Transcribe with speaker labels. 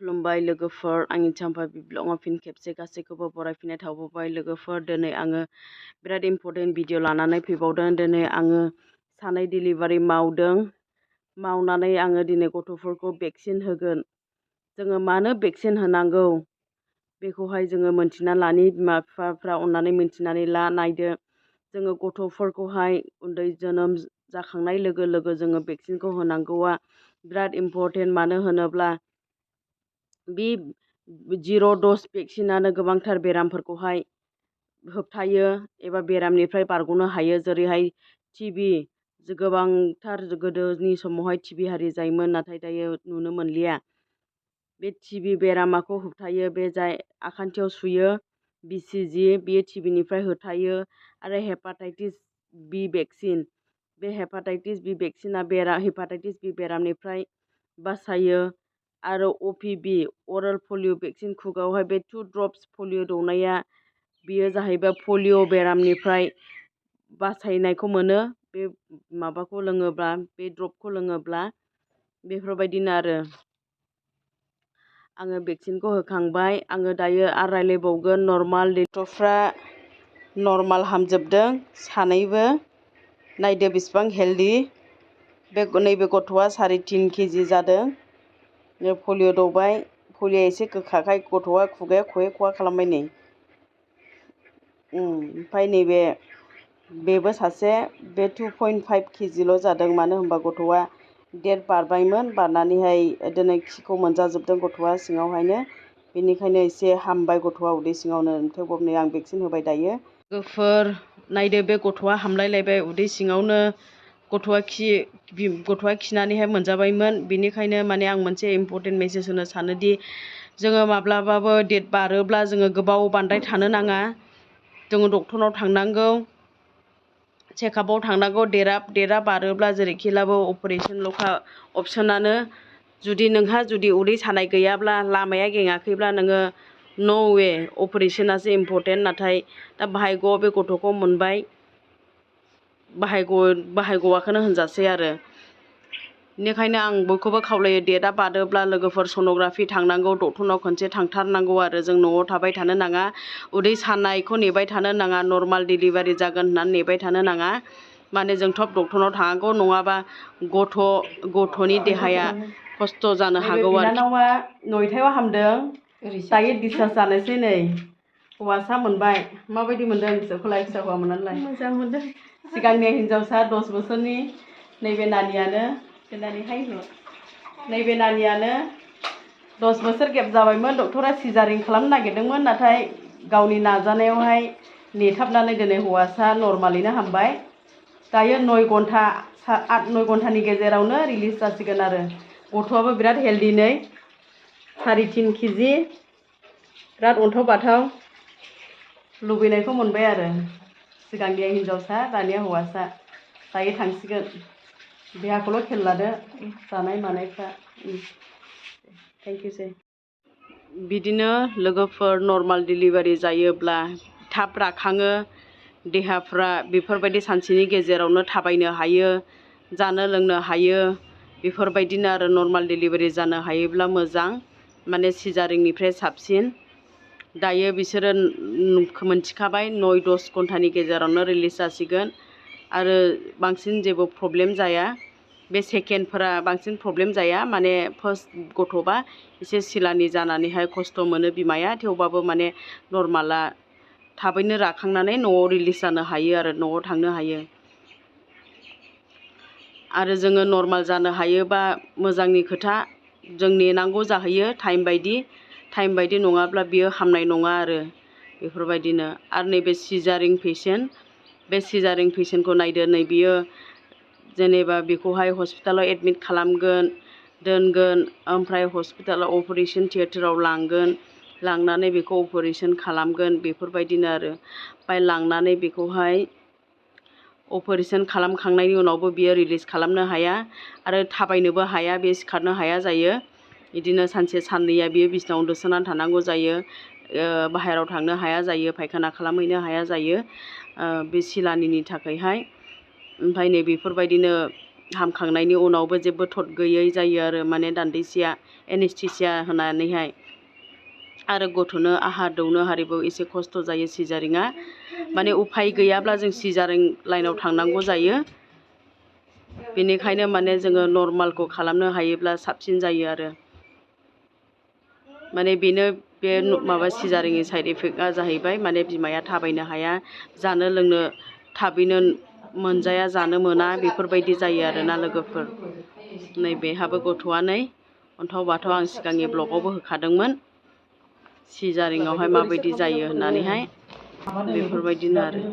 Speaker 1: खुलुमबाय लोगोफोर आंनि चाम्पा ब्लगाव फिन खेबसे गासैखौबो बरायफिननाय थाबावबाय लोगोफोर दिनै आङो बिराद इम्पर्टेन्ट भिडिअ लानानै फैबावदों दिनै आङो सानै डिलिभारि मावदों मावनानै आङो दिनै गथ'फोरखौ भेक्सिन होगोन जोङो मानो भेक्सिन होनांगौ बेखौहाय जोङो मोनथिना लानि बिमा बिफाफ्रा अननानै मोनथिनानै नायदो जोङो गथ'फोरखौहाय उन्दै जोनोम जाखांनाय लोगो लोगो जोङो भेक्सिनखौ होनांगौआ बिराद इम्पर्टेन्ट मानो होनोब्ला बे 0 द'ज भेक्सिनानो गोबांथार बेरामफोरखौहाय होबथायो एबा बेरामनिफ्राय बारग'नो हायो जेरैहाय टिबि गोबांथार गोदोनि समावहाय टिबि हारि जायोमोन नाथाय दायो नुनो मोनलिया बे टिबि बेरामाखौ होबथायो बे जाय आखान्थियाव सुयो बिसिजि बेयो टिबिनिफ्राय होबथायो आरो हेपाटाइटिस बि भेक्सिन बे हेपाटाइटिस बि भेक्सिना हेपाटाइटिस बि बेरामनिफ्राय बासायो आरो अपिभि अरेल पलिअ भेक्सिन खुगायावहाय बे 2 ड्रप्स पलिअ दौनाया बियो जाहैबाय पलिअ बेरामनिफ्राय बासायनायखौ मोनो बे माबाखौ लोङोब्ला बे ड्रपखौ लोङोब्ला बेफोरबायदिनो आरो आङो भेक्सिनखौ होखांबाय आङो दायो आरो रायलायबावगोन नर्माल डक्टरफ्रा नर्माल हामजोबदों सानैबो नायदो बेसेबां हेल्दि नैबे गथ'आ 3.5 केजि जादों पलिअ दौबाय पलिअ एसे गोखाखाय गथ'आ खुगाया खहे खहा खालामबाय नै ओमफ्राय नैबे बेबो सासे बे 2.5 केजिल' जादों मानो होनबा गथ'आ डेट बारबायमोन बारनानैहाय दिनै खिखौ मोनजाजोबदों गथ'आ सिङावहायनो बेनिखायनो एसे हामबाय गथ'आ उदै सिङावनो थेवबाबो नै आं भेक्सिन होबाय दायो लोगोफोर नायदो बे गथ'आ हामलायलायबाय उदै सिङावनो गथ'आ खिनानैहाय मोनजाबायमोन बेनिखायनो माने आं मोनसे इम्पर्टेन्ट मेसेज होनो सानोदि जोङो माब्लाबाबो डेट बारोब्ला जोङो गोबाव बांद्राय थानो नाङा जोङो डक्टरनाव थांनांगौ चेकआपआव थांनांगौ डेटआ बारोब्ला जेरैखिब्लाबो अपारेसनल'खा अपसनानो जुदि नोंहा उदै सानाय गैयाब्ला लामाया गेङाखैब्ला नोङो नो वे अपारेसनासो इम्पर्टेन्ट नाथाय दा भाग्य'आव बे गथ'खौ मोनबाय बाहायग'वाखौनो होनजासै आरो बेनिखायनो आं बयखौबो खावलायो डेटआ बारोब्ला लोगोफोर सन'ग्राफि थांनांगौ डक्टरनाव खनसे थांथारनांगौ आरो जों न'आव थाबाय थानो नाङा उदै सानायखौ नेबाय थानो नाङा नर्माल डिलिभारि जागोन होननानै नेबाय थानो नाङा माने जों थब डक्टरनाव थांनांगौ नङाबा गथ'नि देहाया खस्थ' जानो हागौ आरो बिनानावा 9थायाव हामदों दायो डिसचार्ज जानोसै नै हौवासा मोनबाय माबायदि मोनदों फिसौखौलाय फिसा हौवा मोननानैलाय मोजां मोनदों सिगांनि हिनजावसा 10 बोसोरनि नैबे नानियानो नैबे नानियानो 10 बोसोर गेप जाबायमोन डक्टरा सिजारिं खालामनो नागिरदोंमोन नाथाय गावनि नाजानायावहाय नेथाबनानै दिनै हौवासा नर्मालैनो हामबाय दायो 9 घन्टानि गेजेरावनो रिलिज जासिगोन आरो गथ'आबो बिराद हेल्दि नै 3.5 केजि बिराद अन्थाव बाथाव लुबैनायखौ मोनबाय आरो सिगांनिया हिनजावसा दानिया हौवासा दायो थांसिगोन देहाखौल' खेल लादो जानाय मानायफ्रा थेंक इउ सै बिदिनो लोगोफोर नर्माल डिलिभारि जायोब्ला थाब राखाङो देहाफ्रा बेफोरबायदि सानसेनि गेजेरावनो थाबायनो हायो जानो लोंनो हायो बेफोरबायदिनो आरो नर्माल डिलिभारि जानो हायोब्ला मोजां माने सिजारिंनिफ्राय साबसिन दायो बिसोरो मोनथिखाबाय 9-10 घन्टानि गेजेरावनो रिलिज जासिगोन आरो बांसिन जेबो प्रब्लेम जाया बे सेकेन्डफोरा बांसिन प्रब्लेम जाया माने फार्स्ट गथ'बा एसे सिलानि जानानैहाय खस्थ' मोनो बिमाया थेवबाबो माने नर्माला थाबैनो राखांनानै न'आव रिलिज जानो हायो आरो न'आव थांनो हायो आरो जोङो नर्माल जानो हायोबा मोजांनि खोथा जों नेनांगौ जाहैयो टाइम बायदि नङाब्ला बियो हामनाय नङा आरो बेफोरबायदिनो आरो नैबे सिजारिं पेसेन्टखौ नायदो नै बियो जेनेबा बेखौहाय हस्पिटालाव एडमिट खालामगोन दोनगोन ओमफ्राय हस्पिटालाव अपारेसन थियेटाराव लांनानै बेखौ अपारेसन खालामगोन बेफोरबायदिनो आरो ओमफ्राय लांनानै बेखौहाय अपारेसन खालामखांनायनि उनावबो बियो रिलिज खालामनो हाया आरो थाबायनोबो हाया बे सिखारनो हाया जायो बिदिनो सानसे साननैया बियो बिसिनायाव उन्दुसोनानै थानांगौ जायो बाहेरायाव थांनो हाया जायो फायखाना खालामहैनो हाया जायो बे सिलानिनि थाखायहाय ओमफ्राय नै बेफोरबायदिनो हामखांनायनि उनावबो जेबो थद गैयै जायो आरो माने दान्दैसेया एनेस्थेसिया होनानैहाय आरो गथ'नो आहार दौनो हारिबो एसे खस्थ' जायो सिजारिंआ माने उफाय गैयाब्ला जों सिजारिं लाइनाव थांनांगौ जायो बेनिखायनो माने जोङो नर्मालखौ खालामनो हायोब्ला साबसिन जायो आरो माने बेनो बे माबा सिजारिंनि साइड इफेक्टआ जाहैबाय माने बिमाया थाबायनो हाया जानो लोंनो थाबैनो मोनजाया जानो मोना बेफोरबायदि जायो आरोना लोगोफोर नैबेहाबो गथ'आ नै अन्थाव बाथाव आं सिगांनि ब्लगावबो होखादोंमोन सिजारिंआवहाय माबायदि जायो होननानैहाय बेफोरबायदिनो आरो